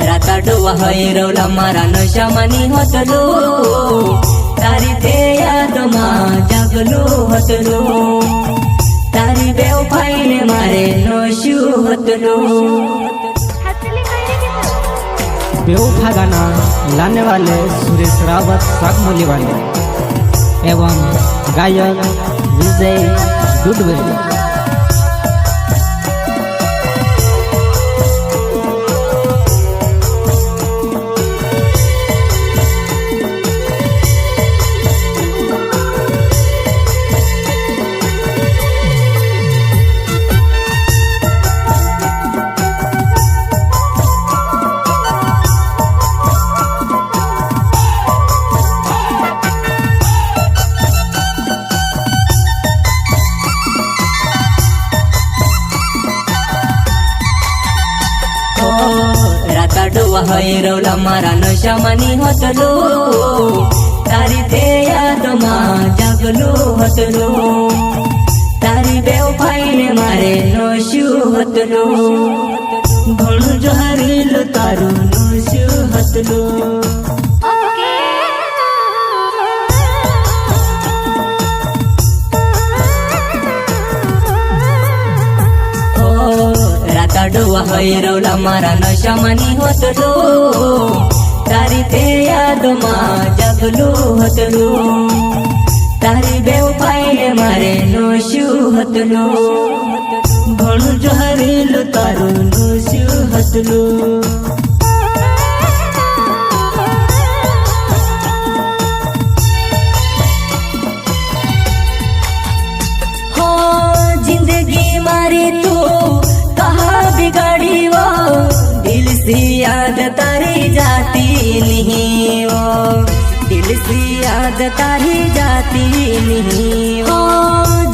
राता डोवा हैरवला मारा नशामानी होतलो तारी ते यादમાં જાગલો હતલો तारी बेवफाईने मारे नशू हतलो। बेवफा गाना लाने वाले सुरेश रावत सागमोली वाले एवं गायक विजय दुडवे। राता डोवा हैरवला मारा नशामानी होतलो तारी ते यादમાં જાગલો હતલો तारी बेवफाईने मारे नशू हतलो घणું જહરીલું તારું નશू હતલો। राता डोवा हैरवला मारा नशामानी होतलो तारी ते यादમાં જાગલો હતલો तारी बेवफाईने मारे नशू हतलो घणुं जहरीलुं तारुं नशू हतलो। हो जिंदगी मारी तू कहाँ बिगाड़ी वो दिल से याद तारी जाती नहीं वो दिल से याद तारी जाती नहीं हो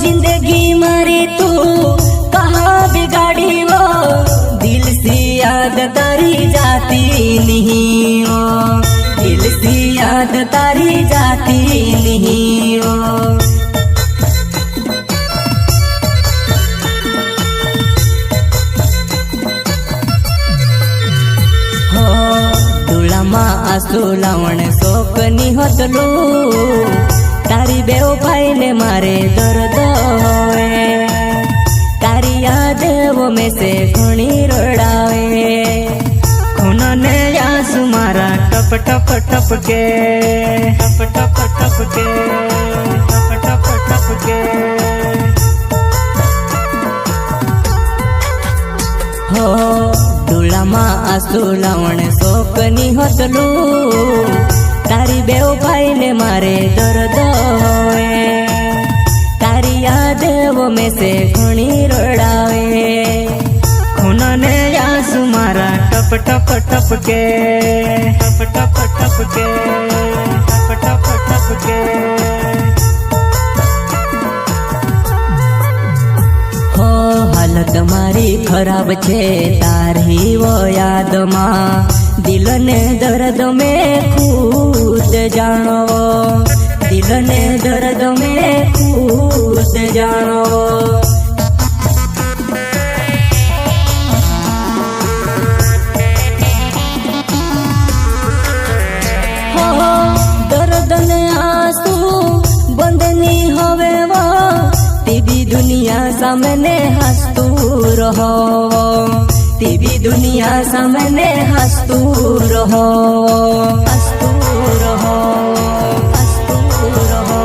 जिंदगी मारी तू कहाँ बिगाड़ी वो दिल से याद तारी जाती नहीं हो दिल से याद तारी जाती नहीं हो। आंसू लावण शोकनी होतलो तारी बेवफाईने मारे दर्द होए तारी यादें में से घणी रड़ावे खूनने आंसू मारा टप टप टप के टप टप टप के टप टप टप के। हो डोळाમાં आंसू लावण शोकनी होतलो तारी बेवफाईने मारे दर्द होए तारी यादें में से घणी रड़ावे खूनने आंसू मारा टप टप टप के टप टप टप के टप टप टप के। हो हालत मारी खराब छे तारी वो यादમાં दिल ने दर्द में खुद जानो दिल ने दर्द में खुद जानो। हो दर्द ने आंसू बंद नहीं होवे वो तेबी दुनिया सामने हंसतू रहो तेबी दुनिया सामने हंसतू रहो हंसतू रहो हंसतू रहो।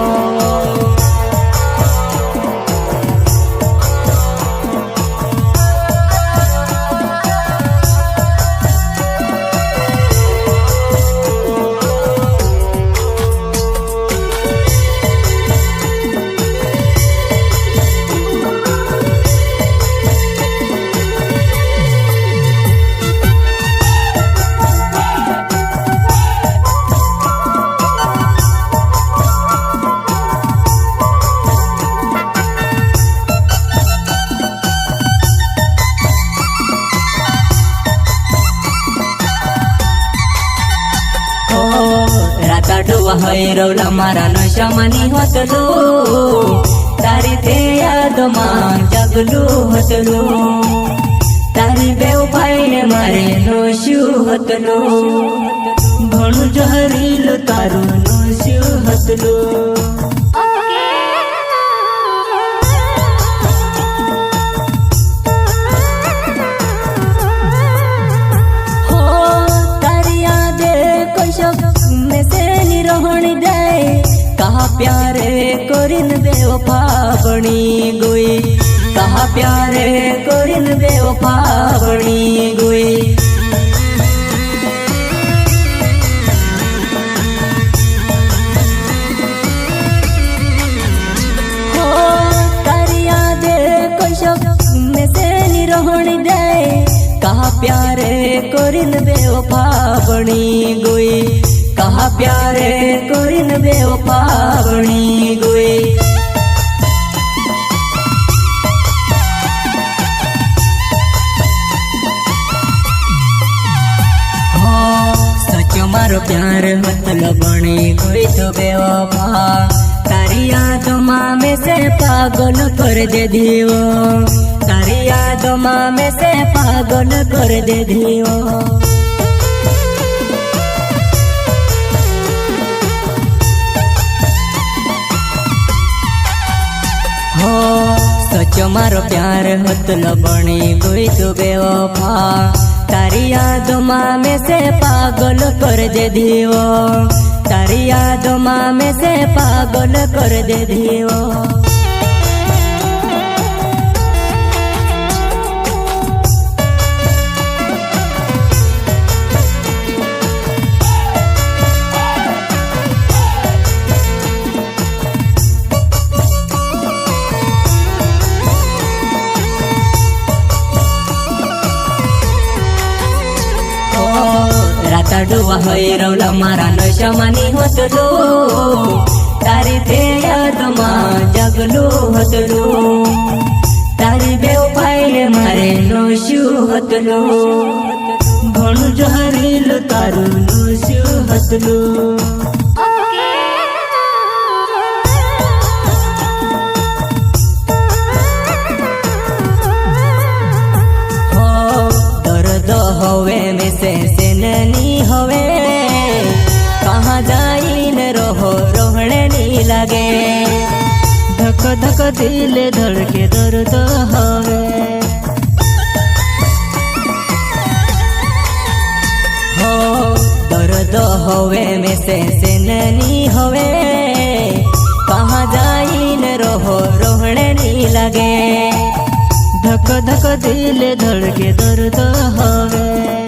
डोवा हैरवला मारा नशामानी होतलो तारी ते यादમાં જાગલો હતલો તારી બેવફાઈને મારે શું હતલું ઘણું જહરીલું તારું શું હતલું હો તારી યાદે કોઈ શક में से निरोहणी दे कहा प्यारे कोरिन बेवफा बनी गई कहा प्यारे कोरिन बेवफा बनी गई हो तारी यादे कोई शक में से निरोहणी दे कहा प्यारे कोरिन बेवफा बनी गई कहा प्यारे कोरिन बेवफा बनी गई हो सचो मारो प्यार मतलब बनी गई तो बेवफा तारी यादों में से पागल कर दे दियो तारी यादों में से पागल कर दे दियो हो सचो मारो प्यार मतलब बनी गई तो बेवफा तारी यादों में से पागल कर दे दियो तारी यादों में से पागल कर दे दियो राता डुवा होई रौला मारा नशा मानी होतलो तारी ते याद में जगलो होतलो तारी बेवफाई मारे नोशु होतलो घणु जहरीलो तारू नोशु होतलो होवे में से ननी होवे कहाँ जाई न रहो रोहणे नहीं लगे धक धक दिल धड़के दर्द होवे हो दर्द होवे में से ननी होवे कहाँ जाई न रहो रोहणे नहीं लगे धक धक दिल धड़के दर्द होवे